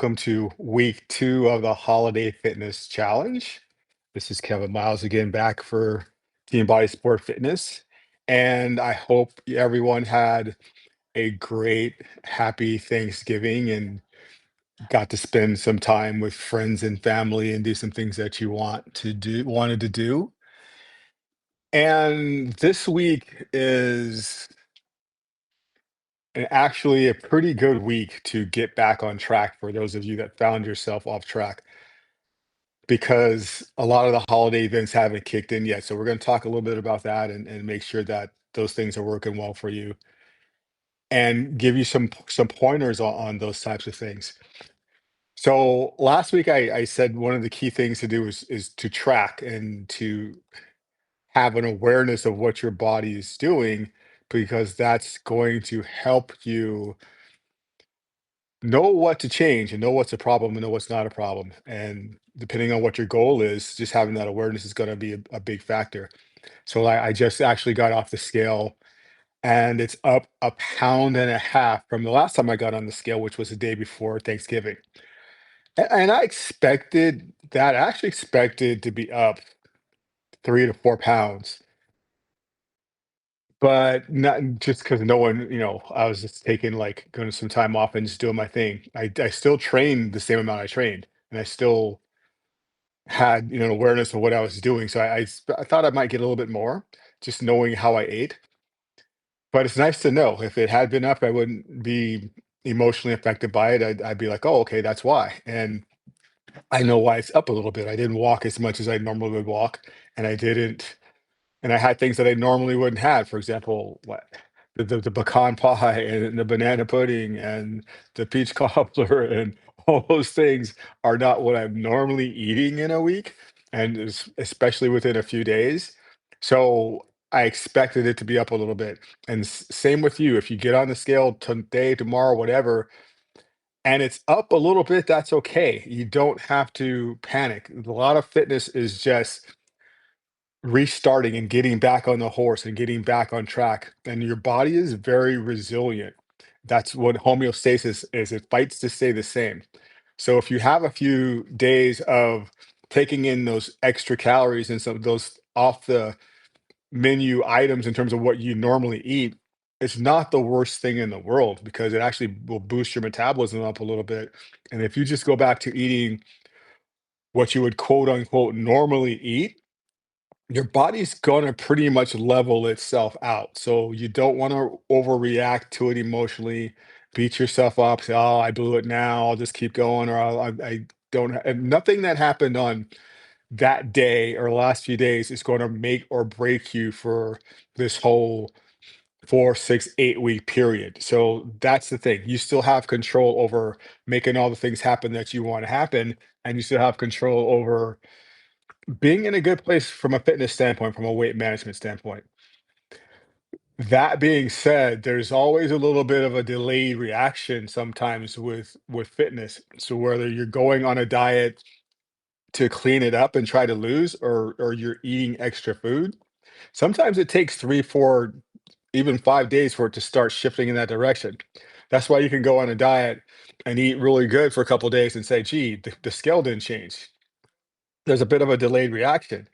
welcome to week 2 of the Holiday Fitness Challenge. This is Kevin Miles again, back for Team Bodysport Fitness. And I hope everyone had a great, happy Thanksgiving and got to spend some time with friends and family and do some things that you wanted to do. And this week is actually a pretty good week to get back on track for those of you that found yourself off track, because a lot of the holiday events haven't kicked in yet. So we're going to talk a little bit about that and make sure that those things are working well for you and give you some pointers on those types of things. So last week I said one of the key things to do is to track and to have an awareness of what your body is doing, because that's going to help you know what to change and know what's a problem and know what's not a problem. And depending on what your goal is, just having that awareness is going to be a big factor. So I just actually got off the scale and it's up a pound and a half from the last time I got on the scale, which was the day before Thanksgiving. And I expected that, I actually expected to be up 3 to 4 pounds, but not just because no one, I was just taking like going some time off and just doing my thing. I still trained the same amount I trained, and I still had, an awareness of what I was doing. So I thought I might get a little bit more just knowing how I ate. But it's nice to know if it had been up, I wouldn't be emotionally affected by it. I'd be like, oh, okay, that's why. And I know why it's up a little bit. I didn't walk as much as I normally would walk, and I didn't and I had things that I normally wouldn't have. For example, the pecan pie and the banana pudding and the peach cobbler and all those things are not what I'm normally eating in a week, and especially within a few days. So I expected it to be up a little bit. And same with you. If you get on the scale today, tomorrow, whatever, and it's up a little bit, that's okay. You don't have to panic. A lot of fitness is just restarting and getting back on the horse and getting back on track. And your body is very resilient. That's what homeostasis is. It fights to stay the same. So if you have a few days of taking in those extra calories and some of those off the menu items in terms of what you normally eat, it's not the worst thing in the world, because it actually will boost your metabolism up a little bit. And if you just go back to eating what you would quote unquote normally eat, your body's gonna pretty much level itself out. So you don't want to overreact to it emotionally, beat yourself up, say, "Oh, I blew it now. I'll just keep going," or I don't. And nothing that happened on that day or last few days is going to make or break you for this whole 4, 6, 8 week period. So that's the thing. You still have control over making all the things happen that you want to happen, and you still have control over being in a good place from a fitness standpoint, from a weight management standpoint. That being said, there's always a little bit of a delayed reaction sometimes with fitness. So whether you're going on a diet to clean it up and try to lose, or you're eating extra food, sometimes it takes 3, 4, even 5 days for it to start shifting in that direction. That's why you can go on a diet and eat really good for a couple days and say, "Gee, the scale didn't change." There's a bit of a delayed reaction.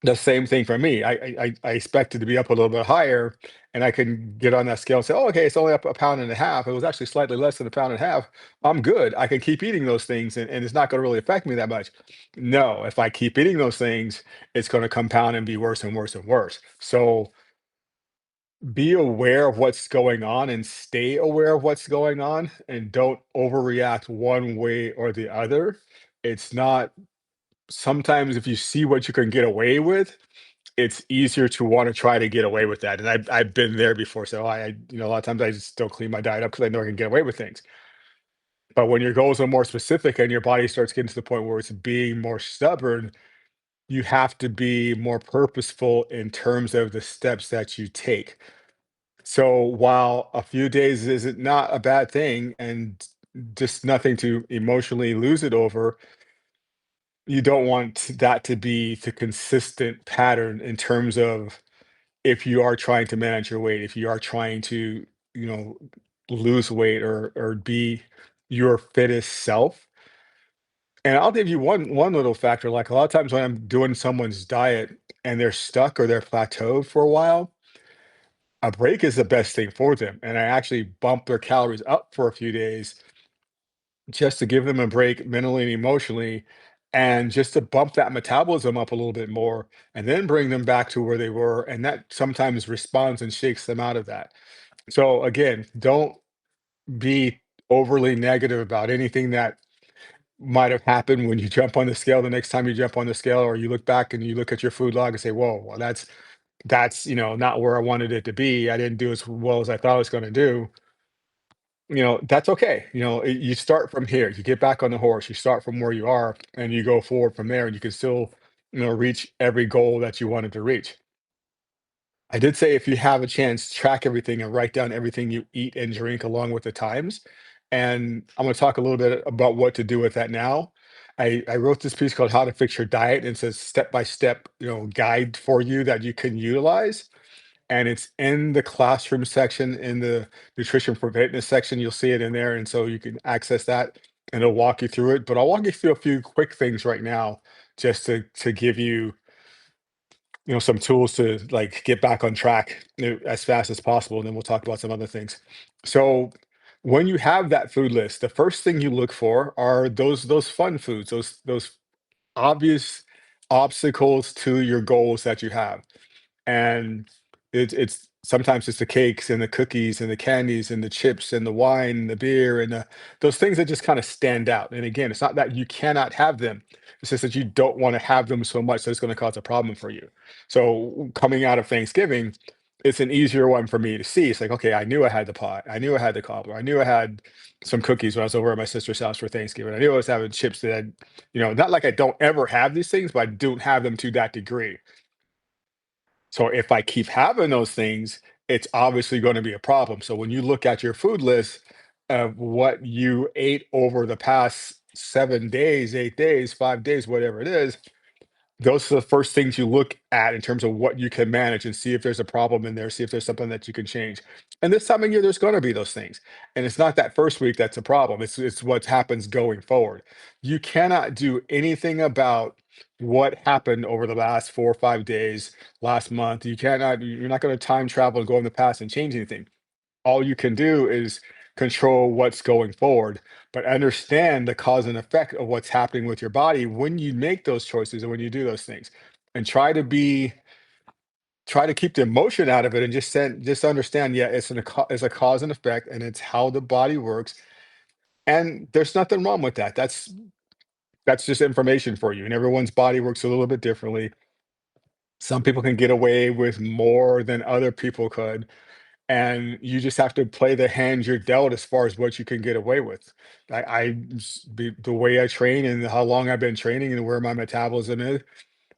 The same thing for me. I expected to be up a little bit higher, and I can get on that scale and say, "Oh, okay, it's only up a pound and a half. It was actually slightly less than a pound and a half. I'm good. I can keep eating those things, and it's not gonna really affect me that much." No, if I keep eating those things, it's gonna compound and be worse and worse and worse. So be aware of what's going on and stay aware of what's going on, and don't overreact one way or the other. It's not Sometimes if you see what you can get away with, it's easier to want to try to get away with that. And I've been there before. So a lot of times I just don't clean my diet up because I know I can get away with things. But when your goals are more specific and your body starts getting to the point where it's being more stubborn, you have to be more purposeful in terms of the steps that you take. So while a few days isn't not a bad thing, and just nothing to emotionally lose it over, you don't want that to be the consistent pattern in terms of, if you are trying to manage your weight, if you are trying to, you know, lose weight or be your fittest self. And I'll give you one little factor, like, a lot of times when I'm doing someone's diet and they're stuck or they're plateaued for a while, a break is the best thing for them, and I actually bump their calories up for a few days just to give them a break mentally and emotionally, and just to bump that metabolism up a little bit more, and then bring them back to where they were, and that sometimes responds and shakes them out of that. So, again, don't be overly negative about anything that might have happened when you jump on the scale the next time you jump on the scale, or you look back and you look at your food log and say, "Whoa, well, that's, not where I wanted it to be. I didn't do as well as I thought I was gonna do." That's okay. You start from here. You get back on the horse. You start from where you are and you go forward from there, and you can still, reach every goal that you wanted to reach. I did say if you have a chance, track everything and write down everything you eat and drink along with the times. And I'm going to talk a little bit about what to do with that now. I wrote this piece called How to Fix Your Diet, and it's a step by step, guide for you that you can utilize. And it's in the classroom section, in the nutrition for fitness section. You'll see it in there. And so you can access that and it'll walk you through it. But I'll walk you through a few quick things right now just to give you some tools to like get back on track as fast as possible, and then we'll talk about some other things. So when you have that food list, the first thing you look for are those fun foods, those obvious obstacles to your goals that you have. And it's sometimes it's the cakes and the cookies and the candies and the chips and the wine and the beer and those things that just kind of stand out. And again, it's not that you cannot have them. It's just that you don't want to have them so much that it's going to cause a problem for you. So coming out of Thanksgiving, it's an easier one for me to see. It's like, okay, I knew I had the pot. I knew I had the cobbler. I knew I had some cookies when I was over at my sister's house for Thanksgiving. I knew I was having chips that had, not like I don't ever have these things, but I don't have them to that degree. So if I keep having those things, it's obviously going to be a problem. So when you look at your food list of what you ate over the past 7 days, 8 days, 5 days, whatever it is, those are the first things you look at in terms of what you can manage and see if there's a problem in there, see if there's something that you can change. And this time of year, there's going to be those things. And it's not that first week that's a problem. It's what happens going forward. You cannot do anything about what happened over the last 4 or 5 days, last month. You're not going to time travel and go in the past and change anything. All you can do is control what's going forward, but understand the cause and effect of what's happening with your body when you make those choices and when you do those things. And try to keep the emotion out of it and just understand, yeah, it's a cause and effect, and it's how the body works. And there's nothing wrong with that. That's just information for you. And everyone's body works a little bit differently. Some people can get away with more than other people could, and you just have to play the hand you're dealt as far as what you can get away with. The way I train and how long I've been training and where my metabolism is,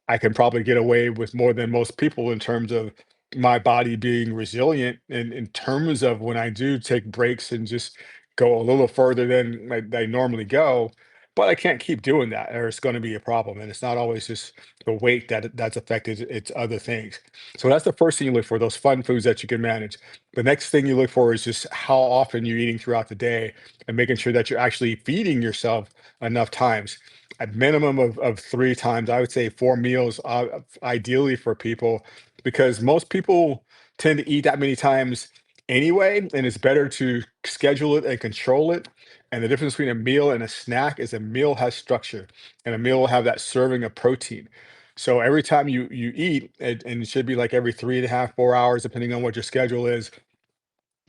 I can probably get away with more than most people in terms of my body being resilient, and in terms of when I do take breaks and just go a little further than I normally go. But I can't keep doing that, or it's going to be a problem. And it's not always just the weight that's affected, it's other things. So that's the first thing you look for, those fun foods that you can manage. The next thing you look for is just how often you're eating throughout the day and making sure that you're actually feeding yourself enough times, a minimum of 3 times. I would say 4 meals, ideally for people, because most people tend to eat that many times anyway, and it's better to schedule it and control it. And the difference between a meal and a snack is a meal has structure, and a meal will have that serving of protein. So every time you eat, and it should be like every 3.5, 4 hours, depending on what your schedule is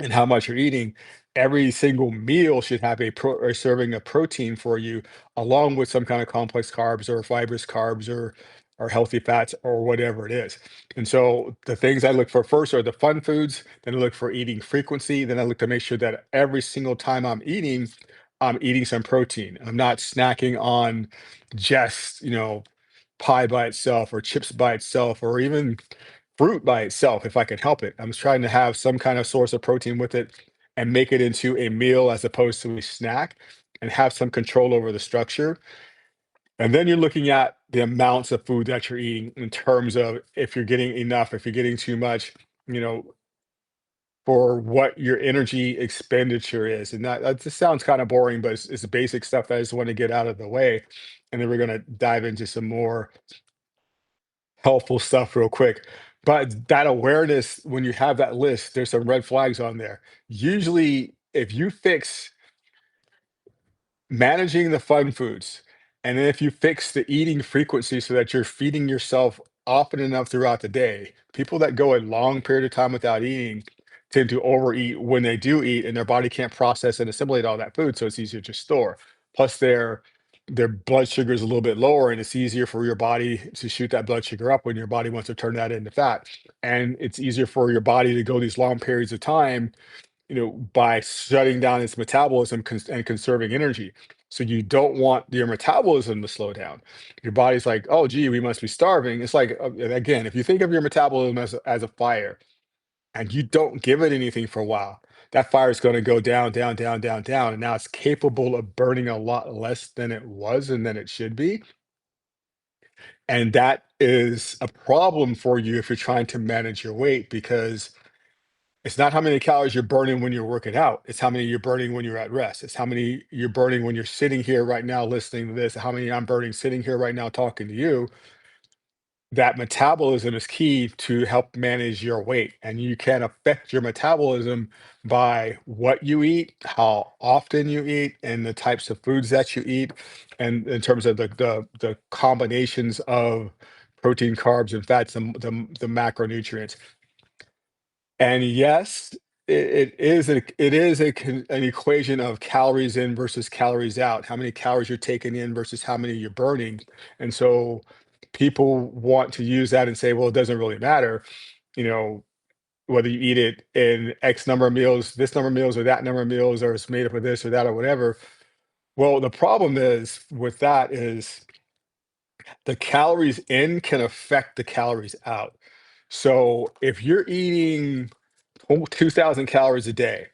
and how much you're eating, every single meal should have a serving of protein for you, along with some kind of complex carbs or fibrous carbs or healthy fats or whatever it is. And so the things I look for first are the fun foods. Then I look for eating frequency. Then I look to make sure that every single time I'm eating some protein. I'm not snacking on just, pie by itself or chips by itself or even fruit by itself if I can help it. I'm trying to have some kind of source of protein with it and make it into a meal as opposed to a snack, and have some control over the structure. And then you're looking at the amounts of food that you're eating in terms of if you're getting enough, if you're getting too much. You know, for what your energy expenditure is. And that just sounds kind of boring, but it's the basic stuff that I just want to get out of the way. And then we're going to dive into some more helpful stuff real quick. But that awareness, when you have that list, there's some red flags on there. Usually, if you fix managing the fun foods, and then if you fix the eating frequency so that you're feeding yourself often enough throughout the day, people that go a long period of time without eating tend to overeat when they do eat, and their body can't process and assimilate all that food, so it's easier to store. Plus, their blood sugar is a little bit lower, and it's easier for your body to shoot that blood sugar up when your body wants to turn that into fat. And it's easier for your body to go these long periods of time, by shutting down its metabolism and conserving energy. So you don't want your metabolism to slow down. Your body's like, oh, gee, we must be starving. It's like, and again, if you think of your metabolism as a fire and you don't give it anything for a while, that fire is going to go down, down, down, down, down. And now it's capable of burning a lot less than it was and than it should be. And that is a problem for you if you're trying to manage your weight, because it's not how many calories you're burning when you're working out. It's how many you're burning when you're at rest. It's how many you're burning when you're sitting here right now listening to this. How many I'm burning sitting here right now talking to you. That metabolism is key to help manage your weight. And you can affect your metabolism by what you eat, how often you eat, and the types of foods that you eat, and in terms of the combinations of protein, carbs, and fats, the macronutrients. And yes, it is an equation of calories in versus calories out. How many calories you're taking in versus how many you're burning. And so people want to use that and say, well, it doesn't really matter, you know, whether you eat it in X number of meals, this number of meals, or that number of meals, or it's made up of this or that or whatever. Well, the problem is with that is the calories in can affect the calories out. So if you're eating 2,000 calories a day,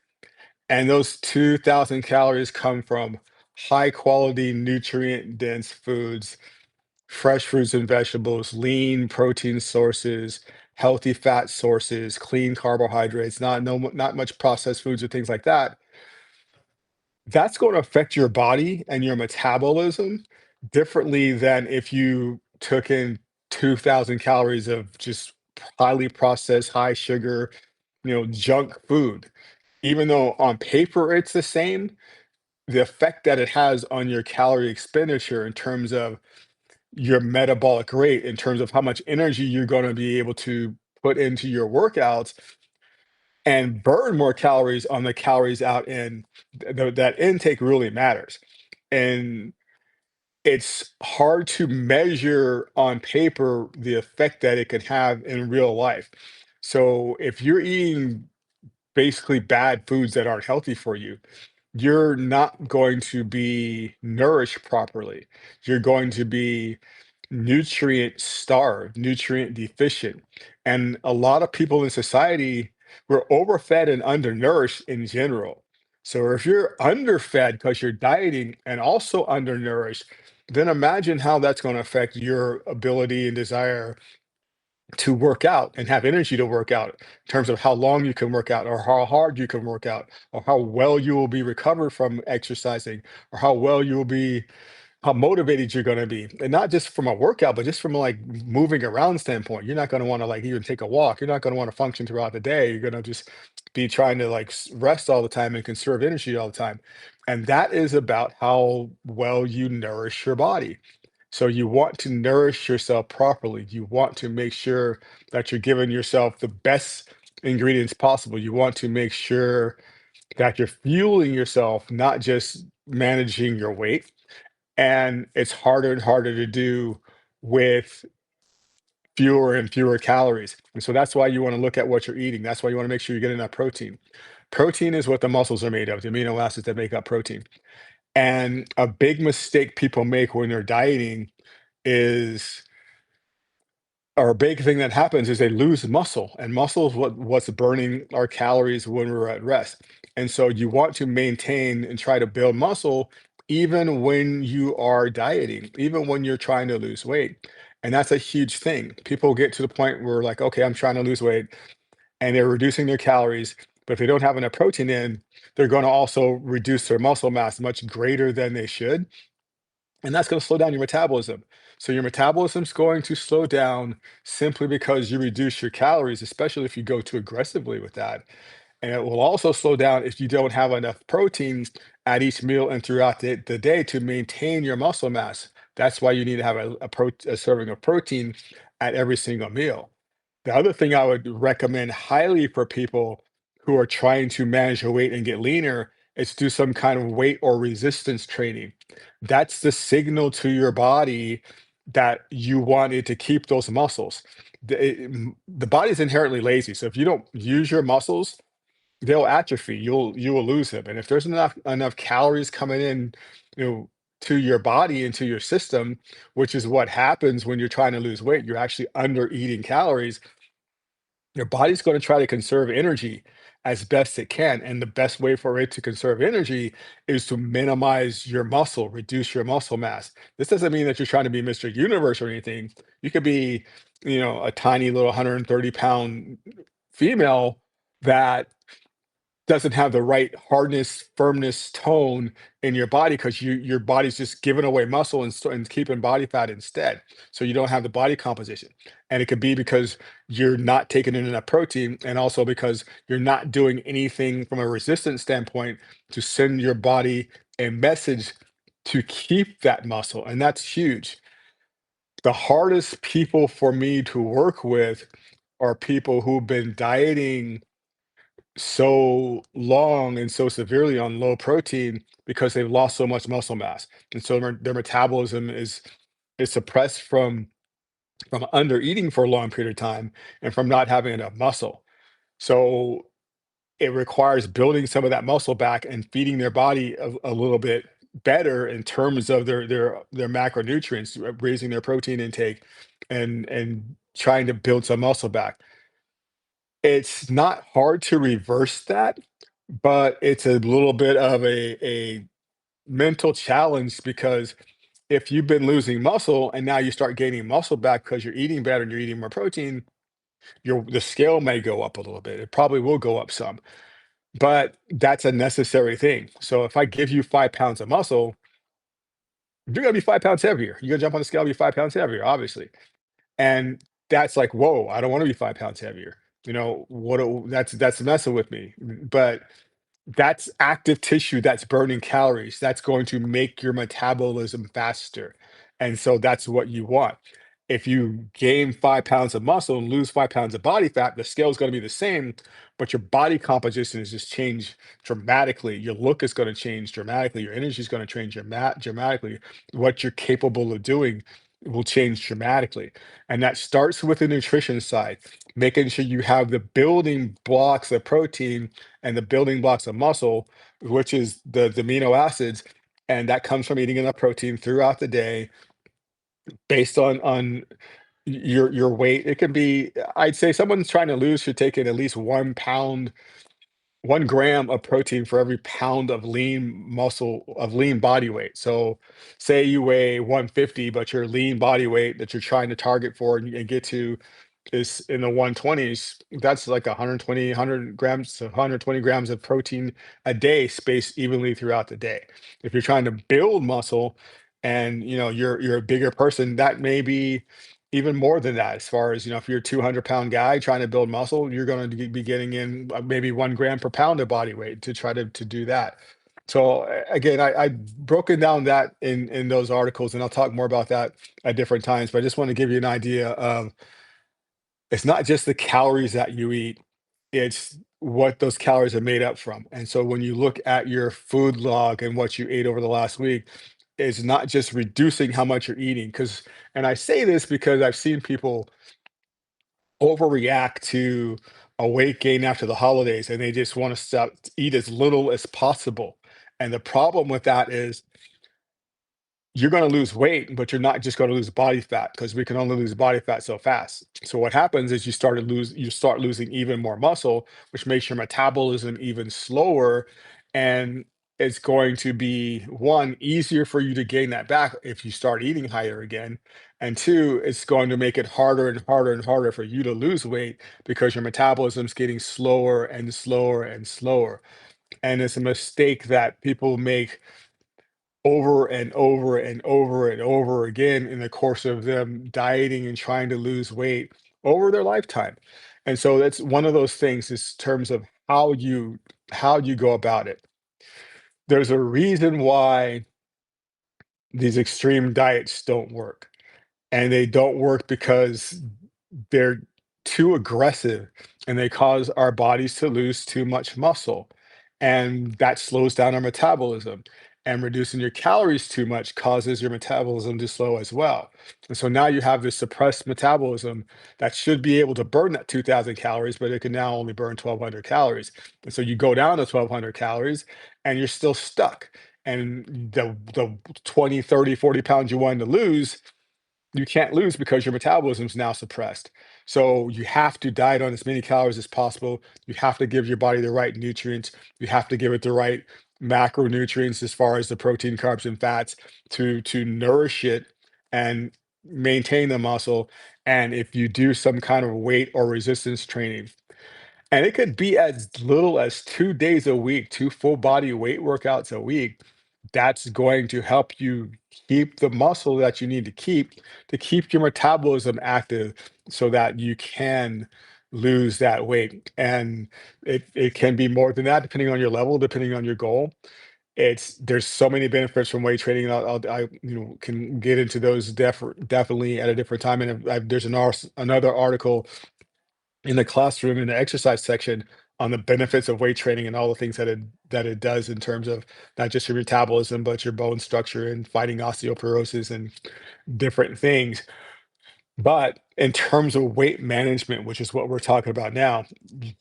and those 2,000 calories come from high quality, nutrient dense foods, fresh fruits and vegetables, lean protein sources, healthy fat sources, clean carbohydrates, not much processed foods or things like that. That's going to affect your body and your metabolism differently than if you took in 2,000 calories of just highly processed, high sugar, junk food. Even though on paper it's the same, the effect that it has on your calorie expenditure in terms of your metabolic rate, in terms of how much energy you're going to be able to put into your workouts and burn more calories on the calories out in that intake really matters. And it's hard to measure on paper the effect that it could have in real life. So if you're eating basically bad foods that aren't healthy for you, you're not going to be nourished properly. You're going to be nutrient starved, nutrient deficient. And a lot of people in society, we're overfed and undernourished in general. So if you're underfed because you're dieting and also undernourished, then imagine how that's going to affect your ability and desire to work out and have energy to work out in terms of how long you can work out or how hard you can work out or how well you will be recovered from exercising or how well you will be how motivated you're going to be, and not just from a workout but just from like moving around standpoint. You're not going to want to like even take a walk. You're not going to want to function throughout the day. You're going to just be trying to like rest all the time and conserve energy all the time, and that is about how well you nourish your body. So you want to nourish yourself properly. You want to make sure that you're giving yourself the best ingredients possible. You want to make sure that you're fueling yourself, not just managing your weight. And it's harder and harder to do with fewer and fewer calories. And so that's why you want to look at what you're eating. That's why you want to make sure you're getting enough protein. Protein is what the muscles are made of, the amino acids that make up protein. And a big mistake people make when they're dieting is or a big thing that happens is they lose muscle, and muscle is what's burning our calories when we're at rest. And so you want to maintain and try to build muscle even when you are dieting, even when you're trying to lose weight. And that's a huge thing. People get to the point where like, okay, I'm trying to lose weight and they're reducing their calories, But if they don't have enough protein in, they're going to also reduce their muscle mass much greater than they should, and that's going to slow down your metabolism. So your metabolism's going to slow down simply because you reduce your calories, especially if you go too aggressively with that. And it will also slow down if you don't have enough proteins at each meal and throughout the day to maintain your muscle mass. That's why you need to have a serving of protein at every single meal. The other thing I would recommend highly for people who are trying to manage their weight and get leaner is do some kind of weight or resistance training. That's the signal to your body that you wanted to keep those muscles. The body's inherently lazy. So if you don't use your muscles, they'll atrophy. You will lose them. And if there's enough calories coming in, you know, to your body and to your system, which is what happens when you're trying to lose weight, you're actually under eating calories. Your body's going to try to conserve energy as best it can. And the best way for it to conserve energy is to minimize your muscle, reduce your muscle mass. This doesn't mean that you're trying to be Mr. Universe or anything. You could be, a tiny little 130-pound female that doesn't have the right hardness, firmness, tone in your body because your body's just giving away muscle and keeping body fat instead. So you don't have the body composition. And it could be because you're not taking in enough protein, and also because you're not doing anything from a resistance standpoint to send your body a message to keep that muscle. And that's huge. The hardest people for me to work with are people who've been dieting so long and so severely on low protein because they've lost so much muscle mass, and so their metabolism is suppressed from under eating for a long period of time and from not having enough muscle. So it requires building some of that muscle back and feeding their body a little bit better in terms of their macronutrients, raising their protein intake and trying to build some muscle back. It's not hard to reverse that, but it's a little bit of a mental challenge because if you've been losing muscle and now you start gaining muscle back because you're eating better and you're eating more protein, the scale may go up a little bit. It probably will go up some, but that's a necessary thing. So if I give you 5 pounds of muscle, you're gonna be 5 pounds heavier. You're gonna jump on the scale, be 5 pounds heavier, obviously. And that's like, whoa, I don't want to be 5 pounds heavier. That's messing with me. But that's active tissue that's burning calories. That's going to make your metabolism faster. And so that's what you want. If you gain 5 pounds of muscle and lose 5 pounds of body fat, the scale is going to be the same, but your body composition is just changed dramatically. Your look is going to change dramatically. Your energy is going to change dramatically. What you're capable of doing will change dramatically. And that starts with the nutrition side, making sure you have the building blocks of protein and the building blocks of muscle, which is the amino acids, and that comes from eating enough protein throughout the day based on your weight. It can be, I'd say someone's trying to lose should take in at least 1 pound, 1 gram of protein for every pound of lean body weight. So say you weigh 150, but your lean body weight that you're trying to target for and get to is in the 120s. That's like 120, 100 grams to 120 grams of protein a day, spaced evenly throughout the day. If you're trying to build muscle and you're a bigger person, that may be even more than that. As far as, if you're a 200-pound guy trying to build muscle, you're going to be getting in maybe 1 gram per pound of body weight to try to do that. So again, I've broken down that in those articles, and I'll talk more about that at different times. But I just want to give you an idea of, it's not just the calories that you eat, it's what those calories are made up from. And so when you look at your food log and what you ate over the last week, it's not just reducing how much you're eating. And I say this because I've seen people overreact to a weight gain after the holidays and they just want to stop, eat as little as possible. And the problem with that is you're going to lose weight, but you're not just going to lose body fat because we can only lose body fat so fast. So what happens is you start losing even more muscle, which makes your metabolism even slower. And it's going to be one, easier for you to gain that back if you start eating higher again. And two, it's going to make it harder and harder and harder for you to lose weight because your metabolism's getting slower and slower and slower. And it's a mistake that people make over and over and over and over again in the course of them dieting and trying to lose weight over their lifetime. And so that's one of those things in terms of how you go about it. There's a reason why these extreme diets don't work. And they don't work because they're too aggressive and they cause our bodies to lose too much muscle. And that slows down our metabolism. And reducing your calories too much causes your metabolism to slow as well. And so now you have this suppressed metabolism that should be able to burn that 2,000 calories, but it can now only burn 1,200 calories. And so you go down to 1,200 calories and you're still stuck. And the 20, 30, 40 pounds you wanted to lose, you can't lose because your metabolism is now suppressed. So you have to diet on as many calories as possible. You have to give your body the right nutrients. You have to give it the right macronutrients as far as the protein, carbs, and fats to nourish it and maintain the muscle. And if you do some kind of weight or resistance training, and it could be as little as 2 days a week, two full body weight workouts a week. That's going to help you keep the muscle that you need to keep your metabolism active so that you can lose that weight. And it can be more than that, depending on your level, depending on your goal. There's so many benefits from weight training. And can get into those definitely at a different time. And there's another article in the classroom in the exercise section on the benefits of weight training and all the things that it does in terms of not just your metabolism, but your bone structure and fighting osteoporosis and different things. But in terms of weight management, which is what we're talking about now,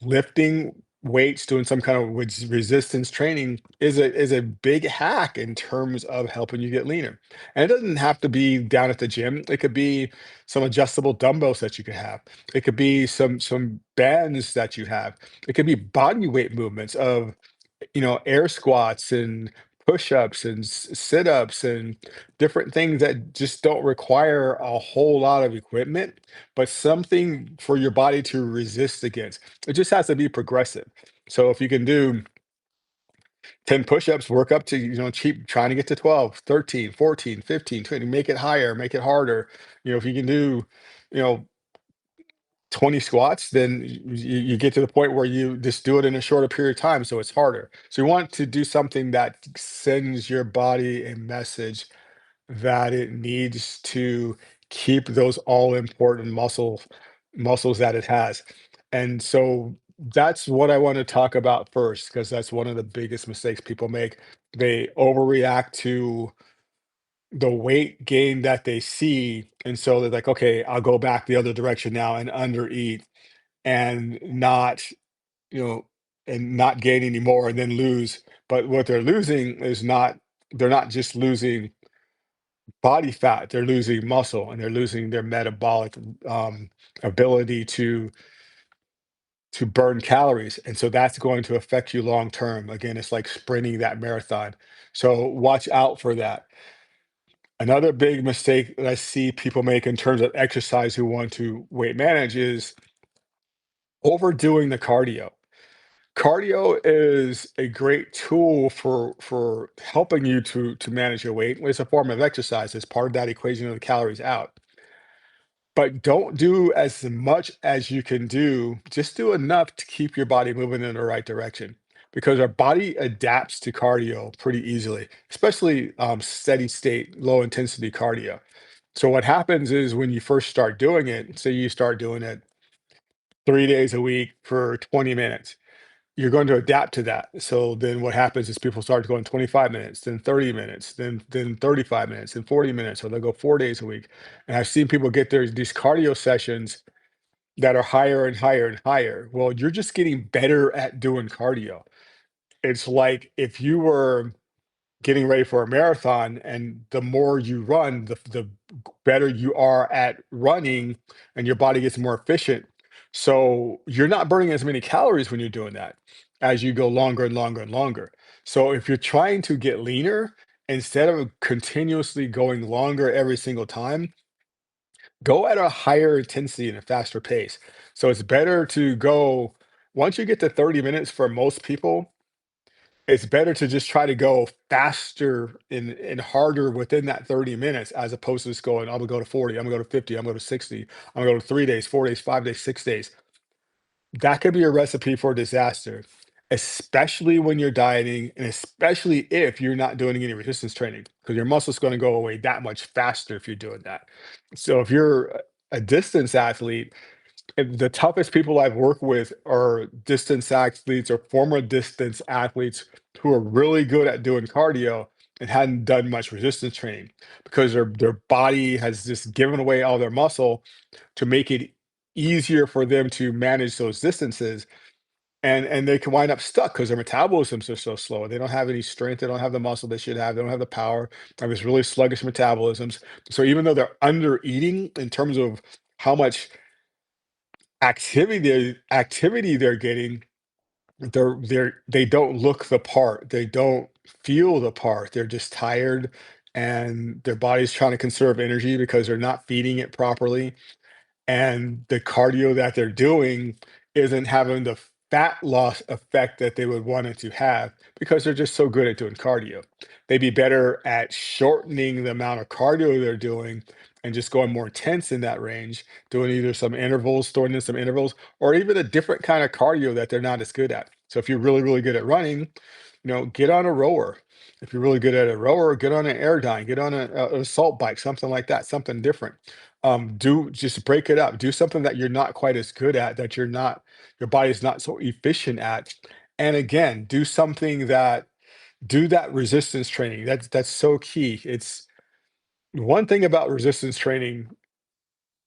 lifting weights, doing some kind of resistance training is a big hack in terms of helping you get leaner. And it doesn't have to be down at the gym. It could be some adjustable dumbbells that you could have. It could be some bands that you have. It could be body weight movements of air squats and push-ups and sit-ups and different things that just don't require a whole lot of equipment, but something for your body to resist against. It just has to be progressive. So if you can do 10 push-ups, work up to, cheap, trying to get to 12, 13, 14, 15, 20, make it higher, make it harder. If you can do, you know, 20 squats, then you get to the point where you just do it in a shorter period of time, so it's harder. So you want to do something that sends your body a message that it needs to keep those all important muscles that it has. And so that's what I want to talk about first, because that's one of the biggest mistakes people make. They overreact to the weight gain that they see, and so they're like, okay, I'll go back the other direction now and undereat and not, you know, and not gain anymore and then lose. But what they're losing is not, they're not just losing body fat, they're losing muscle and they're losing their metabolic ability to burn calories. And so that's going to affect you long term. Again, it's like sprinting that marathon. So watch out for that. Another big mistake that I see people make in terms of exercise who want to weight manage is overdoing the cardio. Cardio is a great tool for helping you to manage your weight. It's a form of exercise. It's part of that equation of the calories out. But don't do as much as you can do. Just do enough to keep your body moving in the right direction. Because our body adapts to cardio pretty easily, especially steady state, low intensity cardio. So what happens is when you first start doing it, say you start doing it 3 days a week for 20 minutes, you're going to adapt to that. So then what happens is people start going 25 minutes, then 30 minutes, then 35 minutes, then 40 minutes, or they'll go 4 days a week. And I've seen people get these cardio sessions that are higher and higher and higher. Well, you're just getting better at doing cardio. It's like if you were getting ready for a marathon and the more you run, the better you are at running and your body gets more efficient. So you're not burning as many calories when you're doing that as you go longer and longer and longer. So if you're trying to get leaner, instead of continuously going longer every single time, go at a higher intensity and a faster pace. So it's better to go once you get to 30 minutes for most people, it's better to just try to go faster and harder within that 30 minutes as opposed to just going, I'm gonna go to 40, I'm gonna go to 50, I'm gonna go to 60, I'm gonna go to 3 days, 4 days, 5 days, 6 days. That could be a recipe for disaster, especially when you're dieting and especially if you're not doing any resistance training, because your muscle's going to go away that much faster if you're doing that. So if you're a distance athlete, and the toughest people I've worked with are distance athletes or former distance athletes who are really good at doing cardio and hadn't done much resistance training because their body has just given away all their muscle to make it easier for them to manage those distances, and they can wind up stuck because their metabolisms are so slow. They don't have any strength, they don't have the muscle they should have, they don't have the power, they have this really sluggish metabolisms. So even though they're under eating in terms of how much activity they're getting, they don't look the part, they don't feel the part, they're just tired, and their body's trying to conserve energy because they're not feeding it properly, and the cardio that they're doing isn't having the fat loss effect that they would want it to have because they're just so good at doing cardio. They'd be better at shortening the amount of cardio they're doing and just going more intense in that range, doing either some intervals, throwing in some intervals, or even a different kind of cardio that they're not as good at. So if you're really, really good at running, get on a rower. If you're really good at a rower, get on an airdyne, get on an assault bike, something like that, something different. Do just break it up. Do something that you're not quite as good at, that your body's not so efficient at. And again, do that resistance training. That's so key. It's one thing about resistance training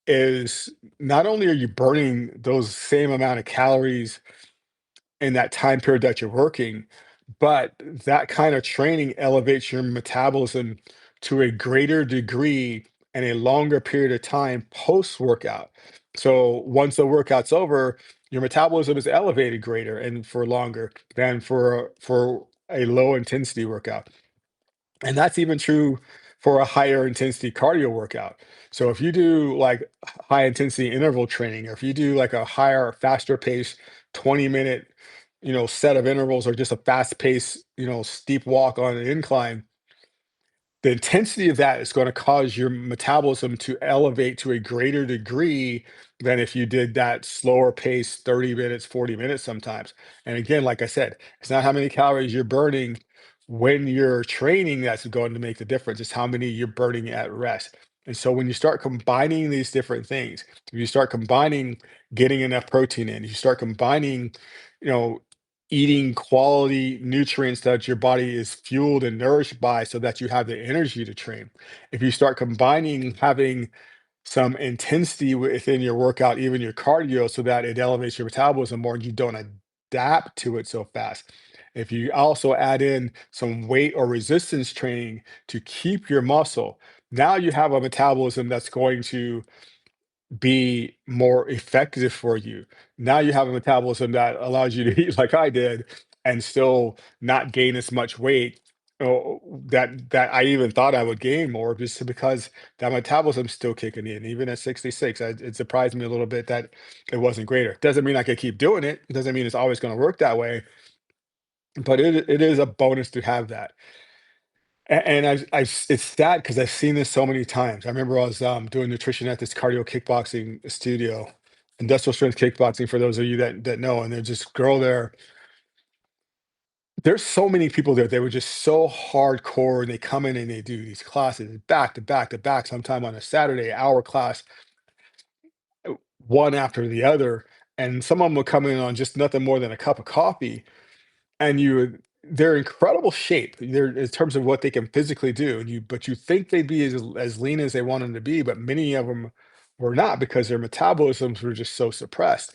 is not only are you burning those same amount of calories in that time period that you're working, but that kind of training elevates your metabolism to a greater degree and a longer period of time post workout. So once the workout's over, your metabolism is elevated greater and for longer than for a low intensity workout. And that's even true for a higher intensity cardio workout. So if you do like high intensity interval training, or if you do like a higher, faster pace, 20-minute, set of intervals, or just a fast pace, steep walk on an incline, the intensity of that is going to cause your metabolism to elevate to a greater degree than if you did that slower pace 30 minutes 40 minutes sometimes. And again, like I said, it's not how many calories you're burning when you're training that's going to make the difference. It's how many you're burning at rest. And so when you start combining these different things, if you start combining getting enough protein in, you start combining, you know eating quality nutrients that your body is fueled and nourished by so that you have the energy to train. If you start combining having some intensity within your workout, even your cardio, so that it elevates your metabolism more and you don't adapt to it so fast. If you also add in some weight or resistance training to keep your muscle, now you have a metabolism that's going to be more effective for you. Now you have a metabolism that allows you to eat like I did and still not gain as much weight. That I even thought I would gain more just because that metabolism's still kicking in, even at 66. It surprised me a little bit that it wasn't greater. Doesn't mean I could keep doing it. Doesn't mean it's always going to work that way, but it is a bonus to have that. And it's sad because I've seen this so many times. I remember I was, doing nutrition at this cardio kickboxing studio, industrial strength kickboxing for those of you that know, and there's this girl there. There's so many people there, they were just so hardcore, and they come in and they do these classes back to back to back, sometime on a Saturday, hour class, one after the other, and some of them will come in on just nothing more than a cup of coffee, and they're incredible shape. They're in terms of what they can physically do, and but you think they'd be as lean as they want them to be, but many of them were not because their metabolisms were just so suppressed,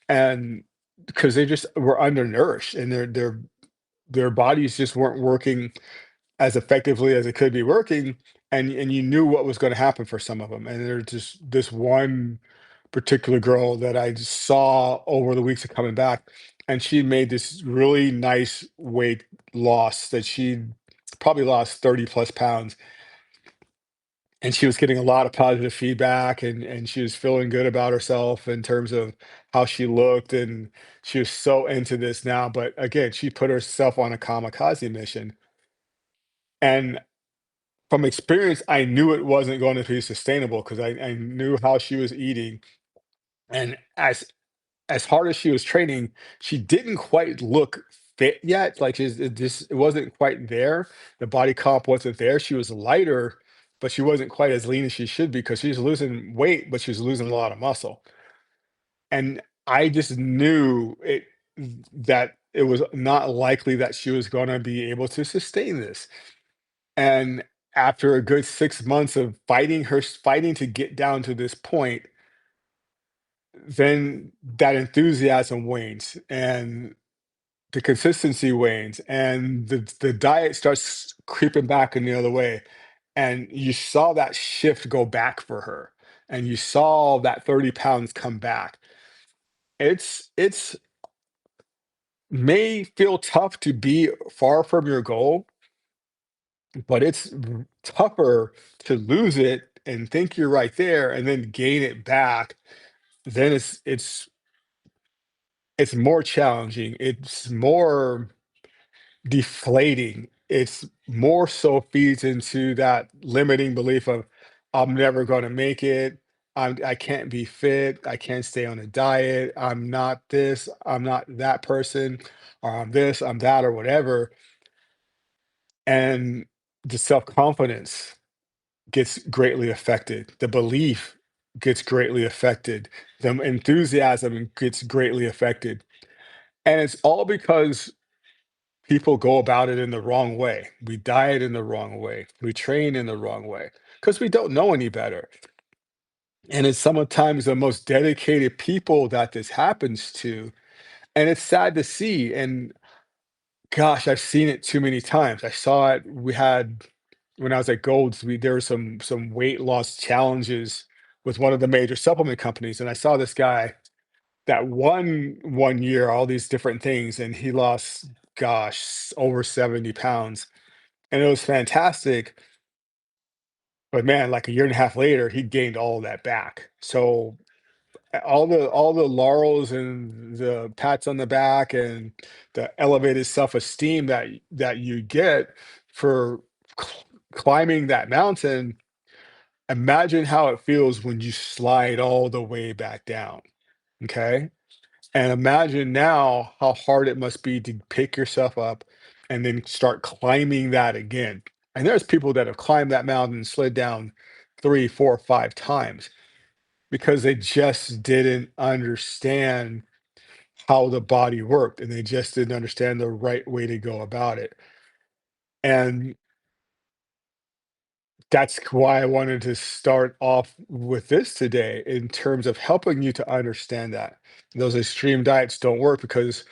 and because they just were undernourished, and their bodies just weren't working as effectively as it could be working, and you knew what was going to happen for some of them. And there's just this one particular girl that I just saw over the weeks of coming back. and she made this really nice weight loss that she probably lost 30 plus pounds, and she was getting a lot of positive feedback, and she was feeling good about herself in terms of how she looked, and she was so into this now. But again, she put herself on a kamikaze mission, and from experience I knew it wasn't going to be sustainable because I knew how she was eating, and as hard as she was training, she didn't quite look fit yet. Like it wasn't quite there. The body comp wasn't there. She was lighter, but she wasn't quite as lean as she should be because she's losing weight, but she's losing a lot of muscle. And I just knew that it was not likely that she was going to be able to sustain this. And after a good 6 months of fighting to get down to this point, then that enthusiasm wanes and the consistency wanes and the diet starts creeping back in the other way, and you saw that shift go back for her, and you saw that 30 pounds come back. It's may feel tough to be far from your goal, but it's tougher to lose it and think you're right there and then gain it back. Then it's more challenging, it's more deflating. It's more so feeds into that limiting belief of I'm never going to make it. I can't be fit. I can't stay on a diet. I'm not this. I'm not that person. Or I'm this. I'm that. Or whatever. And the self confidence gets greatly affected. The belief gets greatly affected. The enthusiasm gets greatly affected. And it's all because people go about it in the wrong way. We diet in the wrong way. We train in the wrong way because we don't know any better. And it's sometimes the most dedicated people that this happens to. And it's sad to see. And gosh, I've seen it too many times. I saw it. We had when I was at Gold's, there were some weight loss challenges with one of the major supplement companies. And I saw this guy that won 1 year, all these different things, and he lost, gosh, over 70 pounds. And it was fantastic, but man, like a year and a half later, he gained all of that back. So all the laurels and the pats on the back and the elevated self-esteem that you get for climbing that mountain, imagine how it feels when you slide all the way back down. Okay. And imagine now how hard it must be to pick yourself up and then start climbing that again. And there's people that have climbed that mountain and slid down 3, 4, 5 times because they just didn't understand how the body worked and they just didn't understand the right way to go about it. And that's why I wanted to start off with this today in terms of helping you to understand that those extreme diets don't work because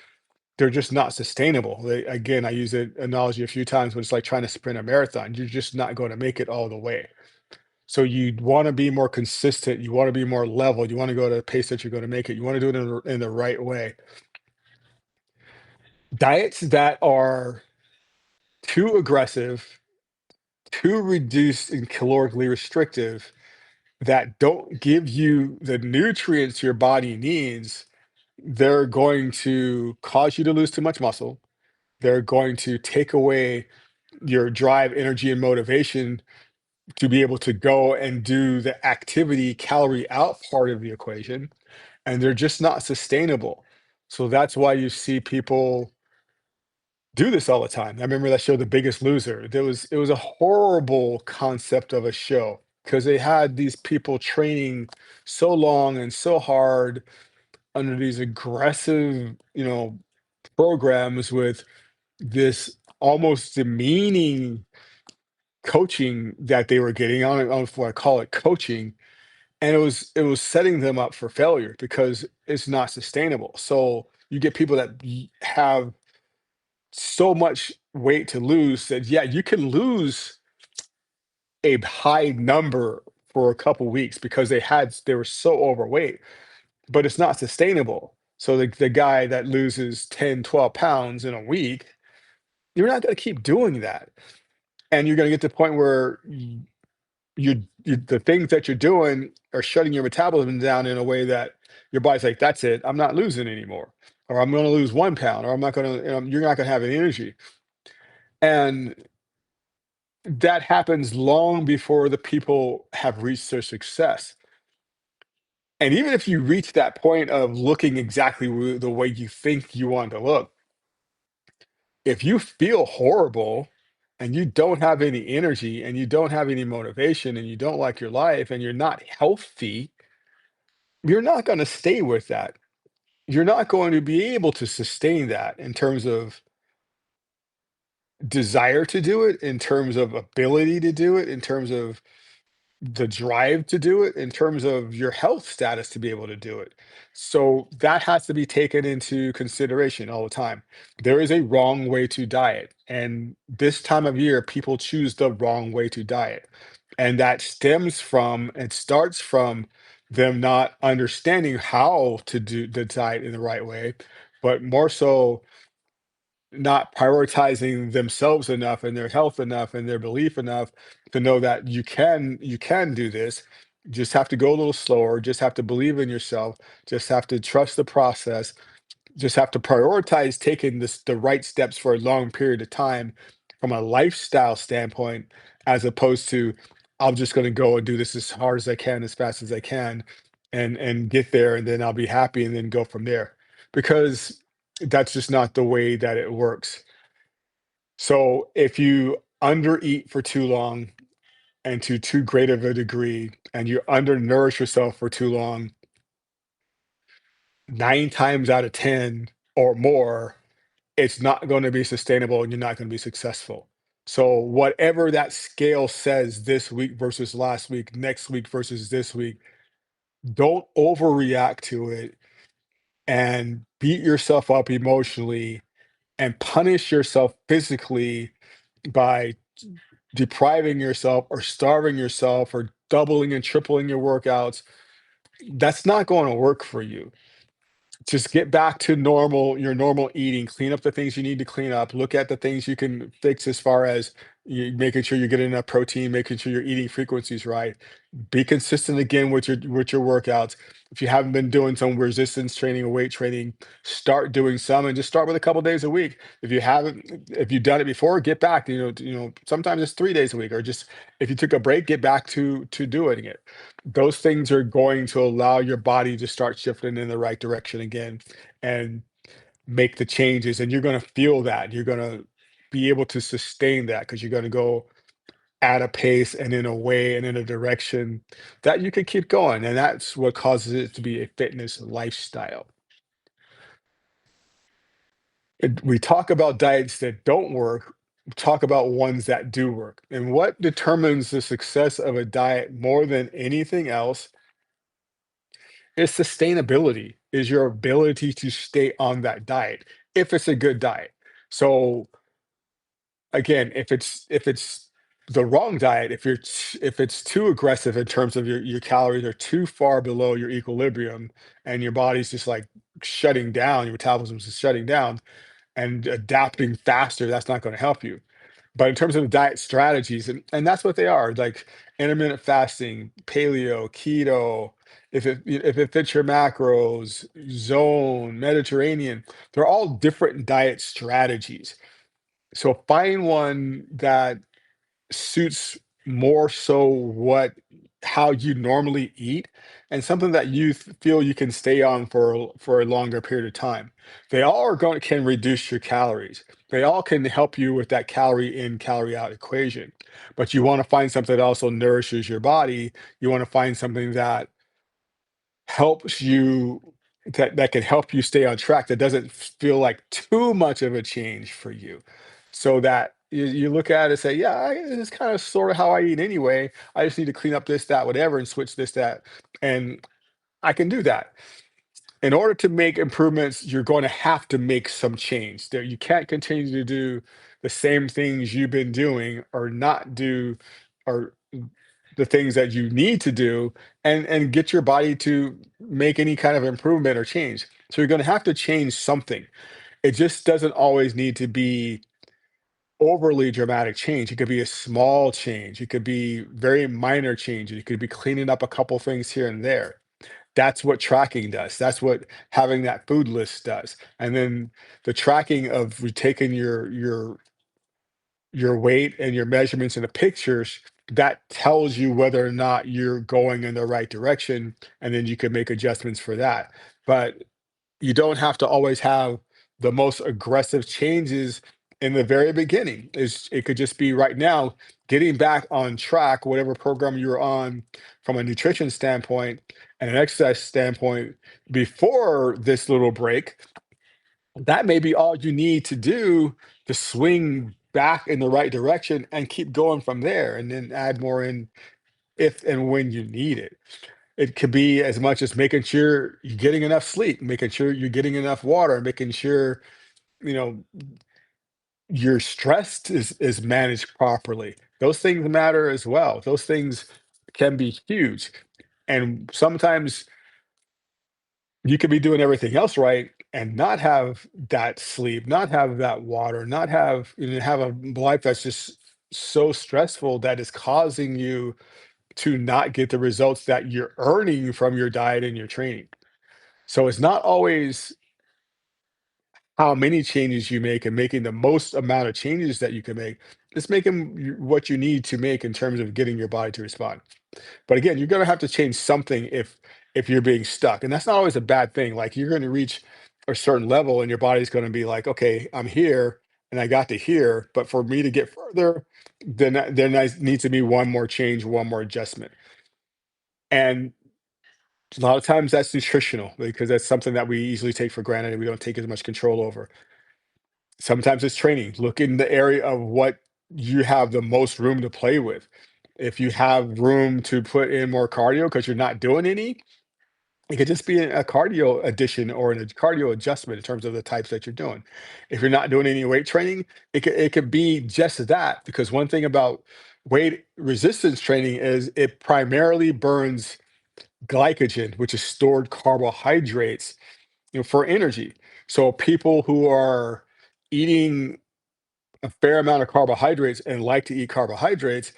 they're just not sustainable. Again, I use the analogy a few times, but it's like trying to sprint a marathon. You're just not going to make it all the way. So you want to be more consistent. You want to be more level. You want to go at a pace that you're going to make it. You want to do it in the right way. Diets that are too aggressive, too reduced and calorically restrictive, that don't give you the nutrients your body needs, they're going to cause you to lose too much muscle. They're going to take away your drive, energy, and motivation to be able to go and do the activity calorie out part of the equation, and they're just not sustainable. So that's why you see people do this all the time. I remember that show, The Biggest Loser. It was a horrible concept of a show because they had these people training so long and so hard under these aggressive, programs with this almost demeaning coaching that they were getting. I don't know if I call it coaching, and it was setting them up for failure because it's not sustainable. So you get people that have so much weight to lose that yeah, you can lose a high number for a couple weeks because they were so overweight, but it's not sustainable. So the guy that loses 10, 12 pounds in a week, you're not going to keep doing that. And you're going to get to the point where the things that you're doing are shutting your metabolism down in a way that your body's like, that's it, I'm not losing anymore. Or I'm going to lose 1 pound, or I'm not going to, you're not going to have any energy. And that happens long before the people have reached their success. And even if you reach that point of looking exactly the way you think you want to look, if you feel horrible and you don't have any energy and you don't have any motivation and you don't like your life and you're not healthy, you're not going to stay with that. You're not going to be able to sustain that in terms of desire to do it, in terms of ability to do it, in terms of the drive to do it, in terms of your health status to be able to do it. So that has to be taken into consideration all the time. There is a wrong way to diet. And this time of year, people choose the wrong way to diet. And that stems from and starts from them not understanding how to do the diet in the right way, but more so not prioritizing themselves enough and their health enough and their belief enough to know that you can do this. Just have to go a little slower, just have to believe in yourself, just have to trust the process, just have to prioritize taking the right steps for a long period of time from a lifestyle standpoint, as opposed to I'm just going to go and do this as hard as I can, as fast as I can, and get there, and then I'll be happy, and then go from there. Because that's just not the way that it works. So if you undereat for too long and to too great of a degree, and you undernourish yourself for too long, 9 times out of 10 or more, it's not going to be sustainable and you're not going to be successful. So whatever that scale says this week versus last week, next week versus this week, don't overreact to it and beat yourself up emotionally and punish yourself physically by depriving yourself or starving yourself or doubling and tripling your workouts. That's not going to work for you. Just get back to your normal eating, clean up the things you need to clean up, look at the things you can fix as far as making sure you're getting enough protein, making sure your eating frequencies right. Be consistent again with your workouts. If you haven't been doing some resistance training or weight training, start doing some, and just start with a couple days a week. If you've done it before, get back. Sometimes it's 3 days a week, or just if you took a break, get back to doing it. Those things are going to allow your body to start shifting in the right direction again and make the changes. And you're going to feel that. You're going to be able to sustain that because you're going to go at a pace and in a way and in a direction that you can keep going. And that's what causes it to be a fitness lifestyle. We talk about diets that don't work, talk about ones that do work. And what determines the success of a diet more than anything else is sustainability, is your ability to stay on that diet if it's a good diet. So again, if it's the wrong diet, if it's too aggressive in terms of your calories are too far below your equilibrium and your body's just like shutting down, your metabolism's just shutting down and adapting faster, that's not going to help you. But in terms of diet strategies, and that's what they are, like intermittent fasting, paleo, keto, if it fits your macros, zone, Mediterranean, they're all different diet strategies. So find one that suits more so how you normally eat, and something that you feel you can stay on for a longer period of time. They all are going can reduce your calories. They all can help you with that calorie in, calorie out equation. But you want to find something that also nourishes your body. You want to find something that helps you that can help you stay on track, that doesn't feel like too much of a change for you, so that you look at it and say, yeah, it's kind of sort of how I eat anyway. I just need to clean up this, that, whatever, and switch this, that, and I can do that. In order to make improvements, you're going to have to make some change. There, you can't continue to do the same things you've been doing, or not do, or the things that you need to do, and get your body to make any kind of improvement or change. So you're going to have to change something. It just doesn't always need to be overly dramatic change. It could be a small change. It could be very minor changes. It could be cleaning up a couple things here and there. That's what tracking does. That's what having that food list does. And then the tracking of taking your weight and your measurements and the pictures, that tells you whether or not you're going in the right direction, and then you can make adjustments for that. But you don't have to always have the most aggressive changes in the very beginning. It could just be right now getting back on track, whatever program you're on from a nutrition standpoint and an exercise standpoint before this little break. That may be all you need to do to swing back in the right direction and keep going from there, and then add more in if and when you need it. It could be as much as making sure you're getting enough sleep, making sure you're getting enough water, making sure, you know, your stress is managed properly. Those things matter as well. Those things can be huge. And sometimes you could be doing everything else right and not have that sleep, not have that water, not have, have a life that's just so stressful that is causing you to not get the results that you're earning from your diet and your training. So it's not always how many changes you make and making the most amount of changes that you can make. It's making what you need to make in terms of getting your body to respond. But again, you're going to have to change something if you're being stuck, and that's not always a bad thing. Like you're going to reach a certain level, and your body's going to be like, okay, I'm here, and I got to here, but for me to get further, then needs to be one more change, one more adjustment. And a lot of times that's nutritional because that's something that we easily take for granted and we don't take as much control over. Sometimes it's training. Look in the area of what you have the most room to play with. If you have room to put in more cardio because you're not doing any, it could just be a cardio addition or a cardio adjustment in terms of the types that you're doing. If you're not doing any weight training, it could be just that. Because one thing about weight resistance training is it primarily burns glycogen, which is stored carbohydrates, for energy. So people who are eating a fair amount of carbohydrates and like to eat carbohydrates,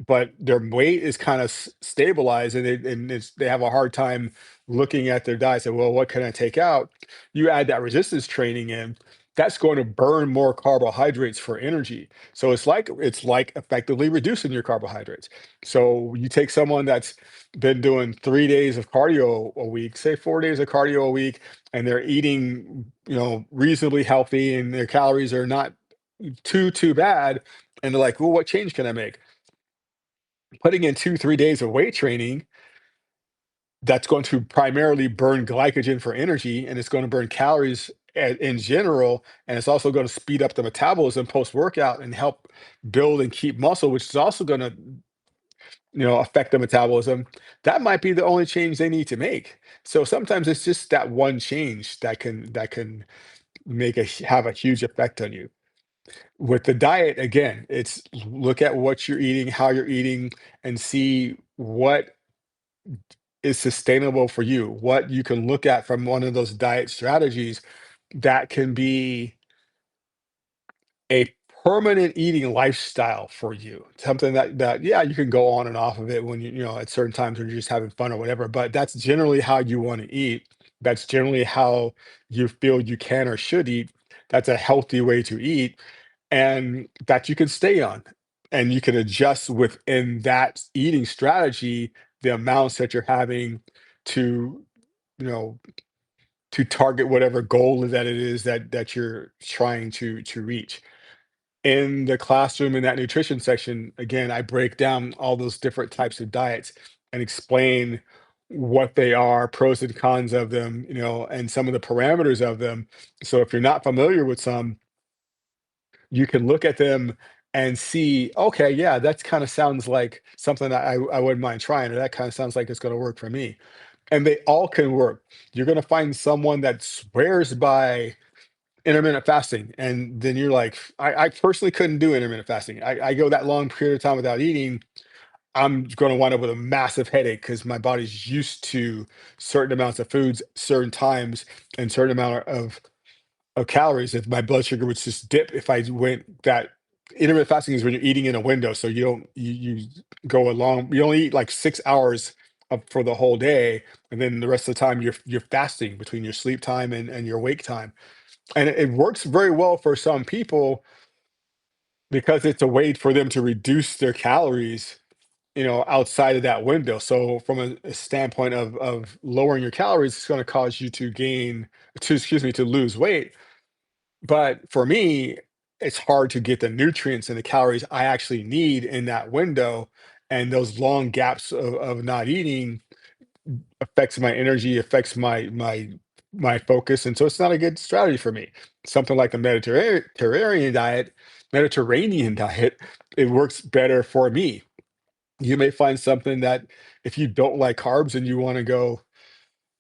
but their weight is kind of stabilized, and they have a hard time looking at their diet. Say, well, what can I take out? You add that resistance training in, that's going to burn more carbohydrates for energy. So it's like effectively reducing your carbohydrates. So you take someone that's been doing 3 days of cardio a week, say 4 days of cardio a week, and they're eating, reasonably healthy, and their calories are not too bad, and they're like, well, what change can I make? Putting in 2 3 days of weight training, that's going to primarily burn glycogen for energy, and it's going to burn calories in general, and it's also going to speed up the metabolism post workout and help build and keep muscle, which is also going to, affect the metabolism. That might be the only change they need to make. So sometimes it's just that one change that can have a huge effect on you. With the diet, again, it's look at what you're eating, how you're eating, and see what is sustainable for you, what you can look at from one of those diet strategies that can be a permanent eating lifestyle for you. Something that yeah, you can go on and off of it when at certain times when you're just having fun or whatever, but that's generally how you want to eat. That's generally how you feel you can or should eat. That's a healthy way to eat, and that you can stay on. And you can adjust within that eating strategy the amounts that you're having to, you know, to target whatever goal that it is that you're trying to reach. In the classroom in that nutrition section, again, I break down all those different types of diets and explain what they are, pros and cons of them, and some of the parameters of them. So if you're not familiar with some, you can look at them and see, okay, yeah, that kind of sounds like something that I wouldn't mind trying, or that kind of sounds like it's going to work for me. And they all can work. You're going to find someone that swears by intermittent fasting, and then you're like, I personally couldn't do intermittent fasting. I go that long period of time without eating. I'm going to wind up with a massive headache because my body's used to certain amounts of foods, certain times, and certain amount of calories. If my blood sugar would just dip if I went that intermittent fasting is when you're eating in a window, so you don't you go along. You only eat like 6 hours for the whole day, and then the rest of the time you're fasting between your sleep time and your wake time. And it works very well for some people because it's a way for them to reduce their calories, outside of that window. So from a standpoint of lowering your calories, it's going to cause you to lose weight. But for me, it's hard to get the nutrients and the calories I actually need in that window. And those long gaps of not eating affects my energy, affects my focus. And so it's not a good strategy for me. Something like the Mediterranean diet, it works better for me. You may find something that if you don't like carbs and you want to go,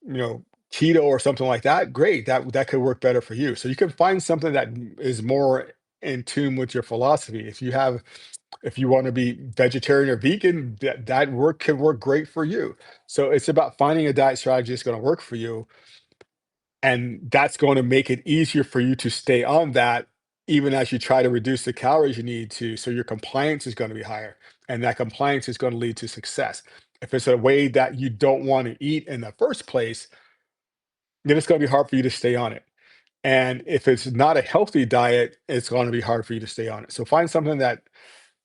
you know, keto or something like that, great. That could work better for you. So you can find something that is more in tune with your philosophy. If you want to be vegetarian or vegan, that work can work great for you. So it's about finding a diet strategy that's going to work for you, and that's going to make it easier for you to stay on that even as you try to reduce the calories you need to. So your compliance is going to be higher, and that compliance is going to lead to success. If it's a way that you don't want to eat in the first place, then it's going to be hard for you to stay on it. And if it's not a healthy diet, it's going to be hard for you to stay on it. So find something that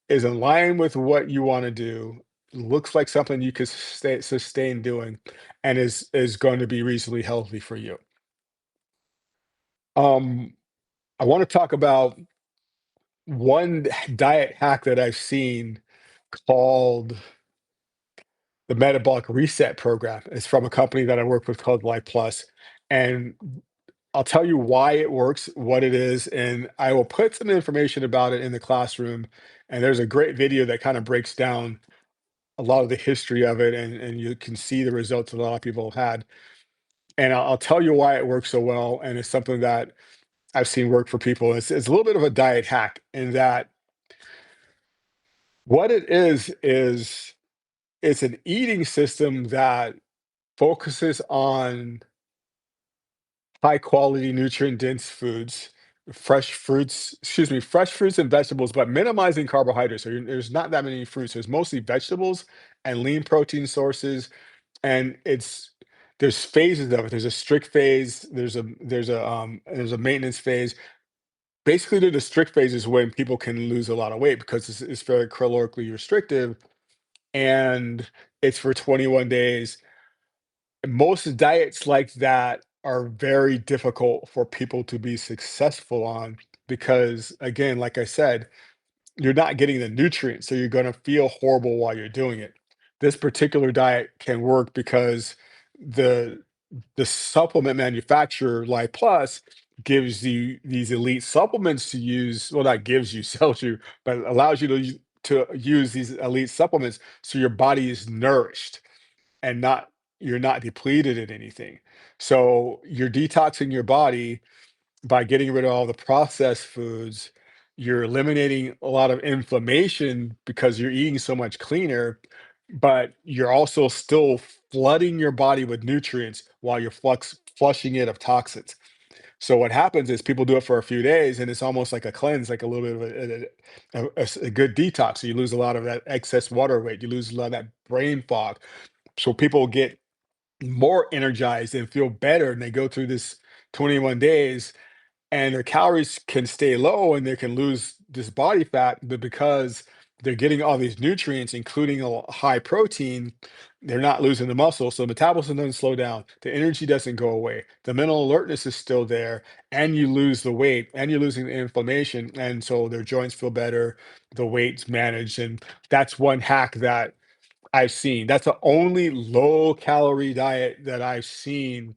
is in line with what you want to do, looks like something you could sustain doing, and is going to be reasonably healthy for you. Um, I want to talk about one diet hack that I've seen called the Metabolic Reset Program. It's from a company that I work with called Life Plus, and I'll tell you why it works, what it is, and I will put some information about it in the classroom. And there's a great video that kind of breaks down a lot of the history of it, and you can see the results that a lot of people have had. And I'll tell you why it works so well, and it's something that I've seen work for people. It's a little bit of a diet hack in that what it is it's an eating system that focuses on high quality nutrient dense foods, fresh fruits and vegetables, but minimizing carbohydrates. So there's not that many fruits. There's mostly vegetables and lean protein sources, and there's phases of it. There's a strict phase. There's a maintenance phase. Basically, the strict phase is when people can lose a lot of weight because it's very calorically restrictive, and it's for 21 days. Most diets like that are very difficult for people to be successful on because, again, like I said, you're not getting the nutrients, so you're going to feel horrible while you're doing it. This particular diet can work because the the supplement manufacturer, Life Plus, gives you these elite supplements to use. Well, not gives you, sells you, but allows you to use these elite supplements so your body is nourished and not you're not depleted in anything. So you're detoxing your body by getting rid of all the processed foods. You're eliminating a lot of inflammation because you're eating so much cleaner, but you're also still flooding your body with nutrients while you're flushing it of toxins. So what happens is people do it for a few days and it's almost like a cleanse, like a little bit of a good detox. So you lose a lot of that excess water weight, you lose a lot of that brain fog. So people get more energized and feel better and they go through this 21 days and their calories can stay low and they can lose this body fat, but because they're getting all these nutrients, including high protein, they're not losing the muscle. So metabolism doesn't slow down, the energy doesn't go away, the mental alertness is still there, and you lose the weight and you're losing the inflammation. And so their joints feel better, the weight's managed. And that's one hack that I've seen. That's the only low calorie diet that I've seen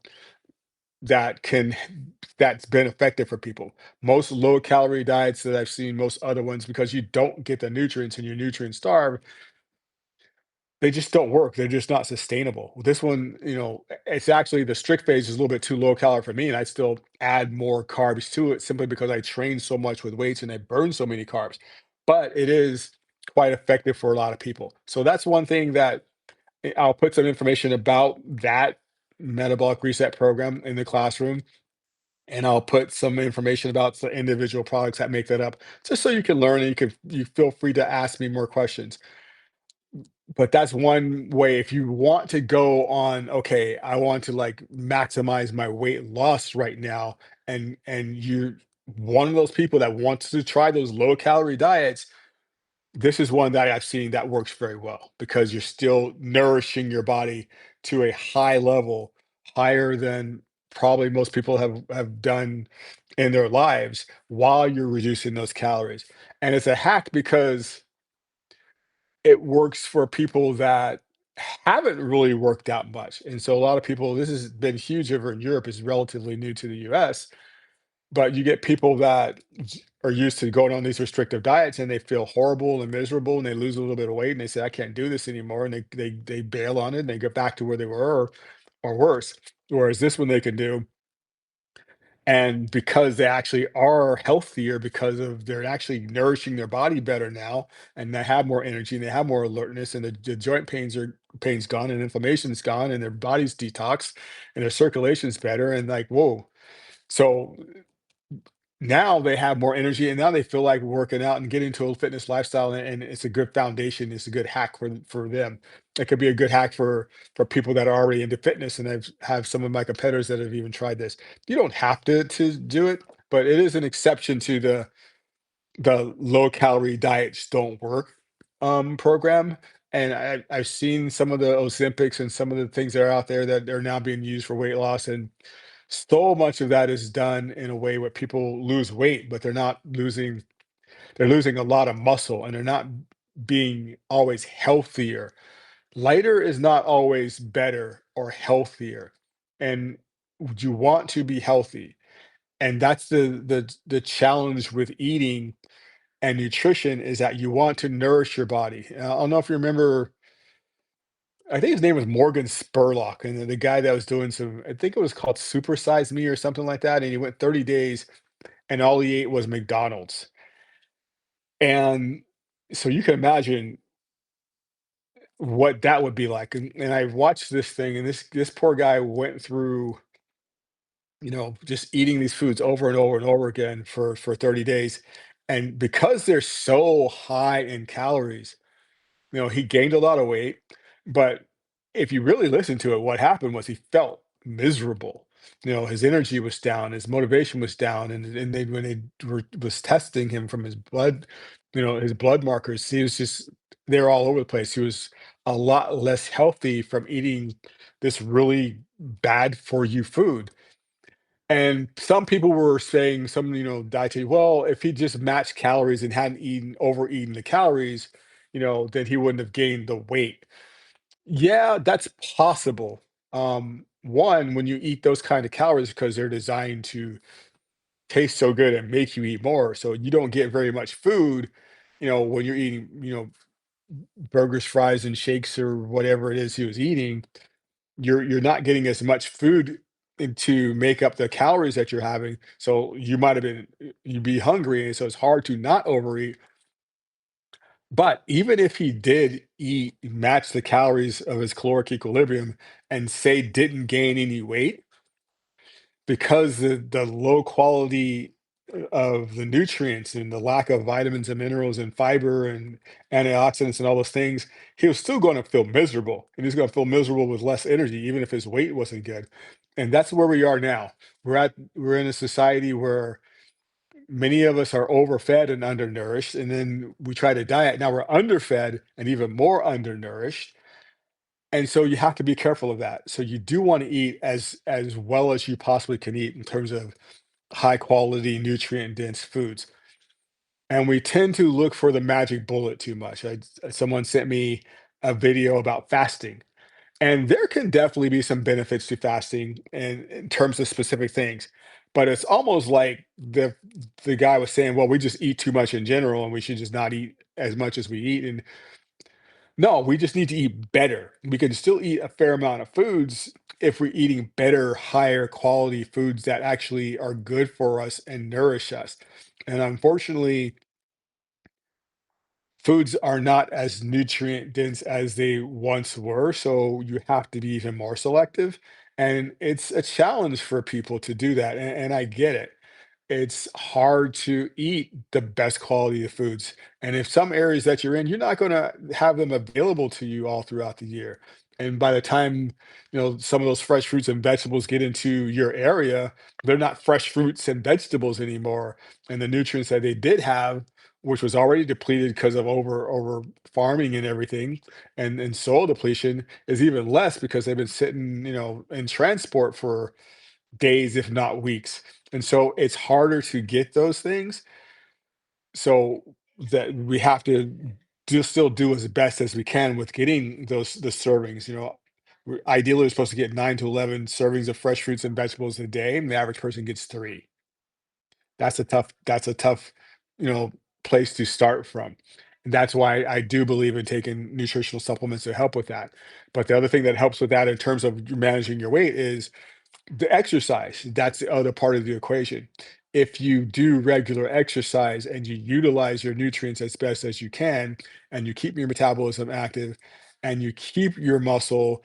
that can that's been effective for people. Most low calorie diets that I've seen, most other ones, because you don't get the nutrients and you're nutrient starved, they just don't work. They're just not sustainable. This one, it's actually the strict phase is a little bit too low calorie for me, and I still add more carbs to it simply because I train so much with weights and I burn so many carbs. But it is quite effective for a lot of people. So that's one thing that I'll put some information about that metabolic reset program in the classroom, and I'll put some information about the individual products that make that up, just so you can learn and you feel free to ask me more questions. But that's one way if you want to go on, okay, I want to like maximize my weight loss right now, and you're one of those people that wants to try those low calorie diets, this is one that I've seen that works very well because you're still nourishing your body to a high level, higher than probably most people have done in their lives while you're reducing those calories. And it's a hack because it works for people that haven't really worked out much. And so a lot of people, this has been huge over in Europe, is relatively new to the US, but you get people that are used to going on these restrictive diets and they feel horrible and miserable and they lose a little bit of weight and they say, I can't do this anymore. And they bail on it and they get back to where they were or worse. Whereas this one they can do. And because they actually are healthier because of they're actually nourishing their body better now, and they have more energy and they have more alertness, and the joint pains gone and inflammation's gone and their body's detox and their circulation's better and like whoa. So now they have more energy and now they feel like working out and getting into a fitness lifestyle, and it's a good foundation, it's a good hack for them. It could be a good hack for people that are already into fitness, and I've have some of my competitors that have even tried this. You don't have to do it, but it is an exception to the low calorie diets don't work program. And I've seen some of the Ozempics and some of the things that are out there that are now being used for weight loss, and so much of that is done in a way where people lose weight, but they're losing a lot of muscle and they're not being always healthier. Lighter is not always better or healthier. And you want to be healthy. And that's the challenge with eating and nutrition is that you want to nourish your body. I don't know if you remember, I think his name was Morgan Spurlock, and the guy that was doing some, I think it was called Super Size Me or something like that. And he went 30 days and all he ate was McDonald's. And so you can imagine what that would be like. And I watched this thing, and this poor guy went through, just eating these foods over and over and over again for 30 days. And because they're so high in calories, he gained a lot of weight, but if you really listen to it, what happened was he felt miserable. His energy was down, his motivation was down, and they when they was testing him from his blood, his blood markers, he was just they're all over the place. He was a lot less healthy from eating this really bad for you food. And some people were saying, some, dietitian, well, if he just matched calories and hadn't overeaten the calories, then he wouldn't have gained the weight. Yeah, that's possible. One, when you eat those kind of calories, because they're designed to taste so good and make you eat more, so you don't get very much food, when you're eating, burgers, fries, and shakes or whatever it is he was eating, you're not getting as much food to make up the calories that you're having. So you might have been you'd be hungry, and so it's hard to not overeat. But even if he did eat match the calories of his caloric equilibrium and say didn't gain any weight, because the low quality of the nutrients and the lack of vitamins and minerals and fiber and antioxidants and all those things, he was still going to feel miserable. And he's going to feel miserable with less energy, even if his weight wasn't good. And that's where we are now. We're in a society where many of us are overfed and undernourished. And then we try to diet. Now we're underfed and even more undernourished. And so you have to be careful of that. So you do want to eat as well as you possibly can eat in terms of high quality, nutrient dense foods. And we tend to look for the magic bullet too much. Someone sent me a video about fasting, and there can definitely be some benefits to fasting in terms of specific things. But it's almost like the guy was saying, well, we just eat too much in general, and we should just not eat as much as we eat. And no, we just need to eat better. We can still eat a fair amount of foods if we're eating better, higher quality foods that actually are good for us and nourish us. And unfortunately, foods are not as nutrient dense as they once were, so you have to be even more selective. And it's a challenge for people to do that. And I get it. It's hard to eat the best quality of foods. And if some areas that you're in, you're not going to have them available to you all throughout the year. And by the time, some of those fresh fruits and vegetables get into your area, they're not fresh fruits and vegetables anymore. And the nutrients that they did have, which was already depleted because of over farming and everything, and soil depletion, is even less because they've been sitting, in transport for days, if not weeks. And so it's harder to get those things. So that we have to still do as best as we can with getting the servings. Ideally, we're supposed to get 9 to 11 servings of fresh fruits and vegetables a day, and the average person gets three. That's a tough, you know, place to start from. And that's why I do believe in taking nutritional supplements to help with that. But the other thing that helps with that in terms of managing your weight is the exercise. That's the other part of the equation. If you do regular exercise and you utilize your nutrients as best as you can, and you keep your metabolism active, and you keep your muscle,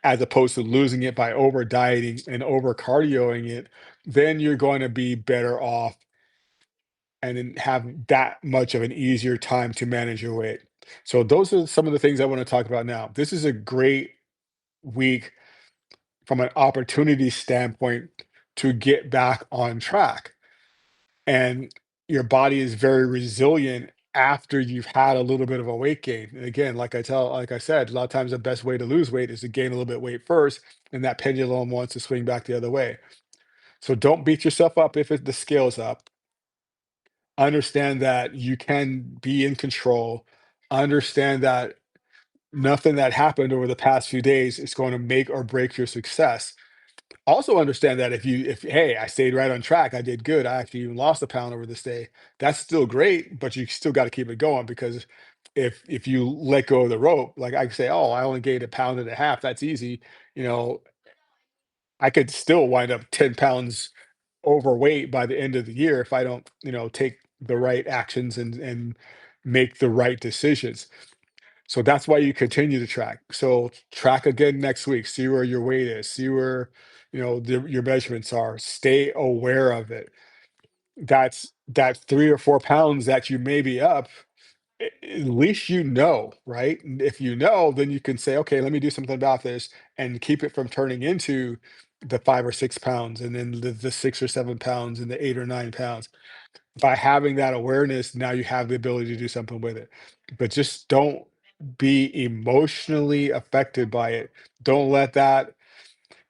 as opposed to losing it by over dieting and over cardioing it, then you're going to be better off and then have that much of an easier time to manage your weight. So those are some of the things I want to talk about now. This is a great week from an opportunity standpoint to get back on track. And your body is very resilient after you've had a little bit of a weight gain. And again, like I said, a lot of times the best way to lose weight is to gain a little bit of weight first, and that pendulum wants to swing back the other way. So don't beat yourself up if the scale's up. Understand that you can be in control. Understand that nothing that happened over the past few days is going to make or break your success. Also understand that if hey, I stayed right on track, I did good, I actually even lost a pound over this day, that's still great, but you still got to keep it going because if you let go of the rope, like I say, oh, I only gained a pound and a half, that's easy. you know I could still wind up 10 pounds overweight by the end of the year if I don't, take the right actions and make the right decisions. So that's why you continue to track. So track again next week, see where your weight is, see where, your measurements are, stay aware of it. That 3 or 4 pounds that you may be up, at least right? And if you know, then you can say, okay, let me do something about this and keep it from turning into the 5 or 6 pounds and then the 6 or 7 pounds and the 8 or 9 pounds. By having that awareness, now you have the ability to do something with it. But just don't be emotionally affected by it. Don't let that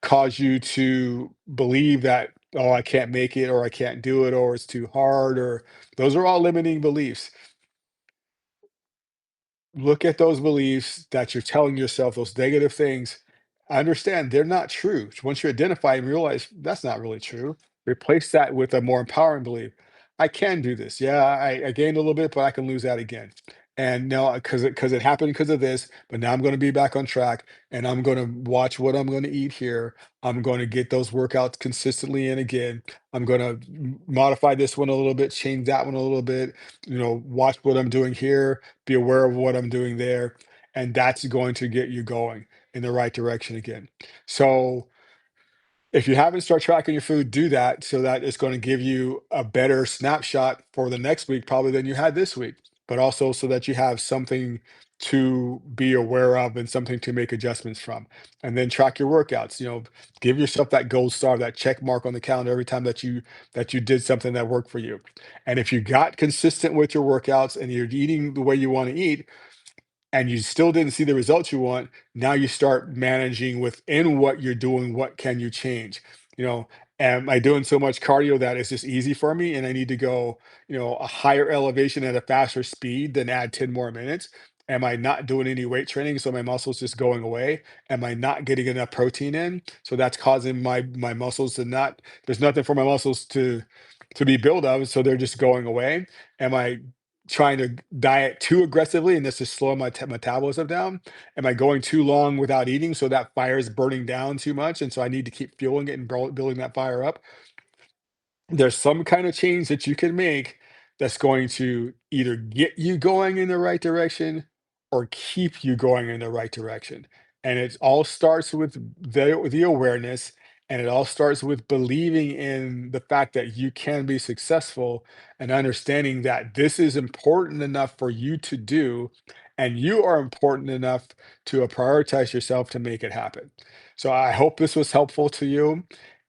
cause you to believe that, oh, I can't make it, or I can't do it, or it's too hard, or those are all limiting beliefs. Look at those beliefs that you're telling yourself, those negative things. Understand they're not true. Once you identify and realize that's not really true, replace that with a more empowering belief. I can do this. Yeah, I gained a little bit, but I can lose that again. And now, because it happened because of this, but now I'm going to be back on track, and I'm going to watch what I'm going to eat here. I'm going to get those workouts consistently in again. I'm going to modify this one a little bit, change that one a little bit. Watch what I'm doing here, be aware of what I'm doing there, and that's going to get you going in the right direction again. So if you haven't start tracking your food, do that so that it's going to give you a better snapshot for the next week, probably than you had this week, but also so that you have something to be aware of and something to make adjustments from. And then track your workouts. Give yourself that gold star, that check mark on the calendar every time that you did something that worked for you. And if you got consistent with your workouts and you're eating the way you want to eat, and you still didn't see the results you want, now you start managing within what you're doing. What can you change? You know, am I doing so much cardio that it's just easy for me and I need to go, a higher elevation at a faster speed than add 10 more minutes? Am I not doing any weight training, so my muscles just going away? Am I not getting enough protein in? So that's causing my muscles to not, there's nothing for my muscles to be built of, so they're just going away. Am I trying to diet too aggressively and this is slowing my metabolism down? Am I going too long without eating so that fire is burning down too much and so I need to keep fueling it and building that fire up? There's some kind of change that you can make that's going to either get you going in the right direction or keep you going in the right direction. And it all starts with the awareness, and it all starts with believing in the fact that you can be successful and understanding that this is important enough for you to do, and you are important enough to prioritize yourself to make it happen. So I hope this was helpful to you.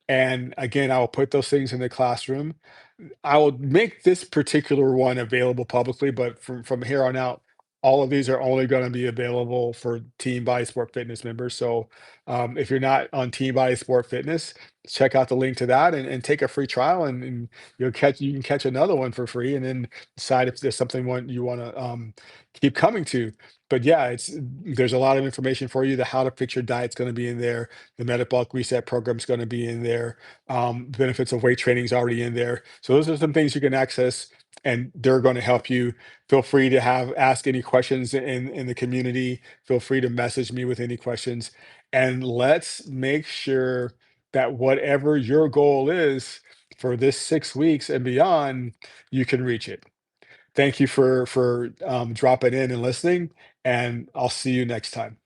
And again, I will put those things in the classroom. I will make this particular one available publicly, but from here on out, all of these are only going to be available for Team Body Sport Fitness members. So if you're not on Team Body Sport Fitness, check out the link to that and take a free trial, and you can catch another one for free, and then decide if there's something you want to keep coming to. But yeah, there's a lot of information for you. The How to Fix Your Diet's going to be in there. The Metabolic Reset Program is going to be in there. Benefits of weight training is already in there. So those are some things you can access, and they're going to help you. Feel free to ask any questions in the community. Feel free to message me with any questions, and let's make sure that whatever your goal is for this 6 weeks and beyond, you can reach it. Thank you for dropping in and listening, and I'll see you next time.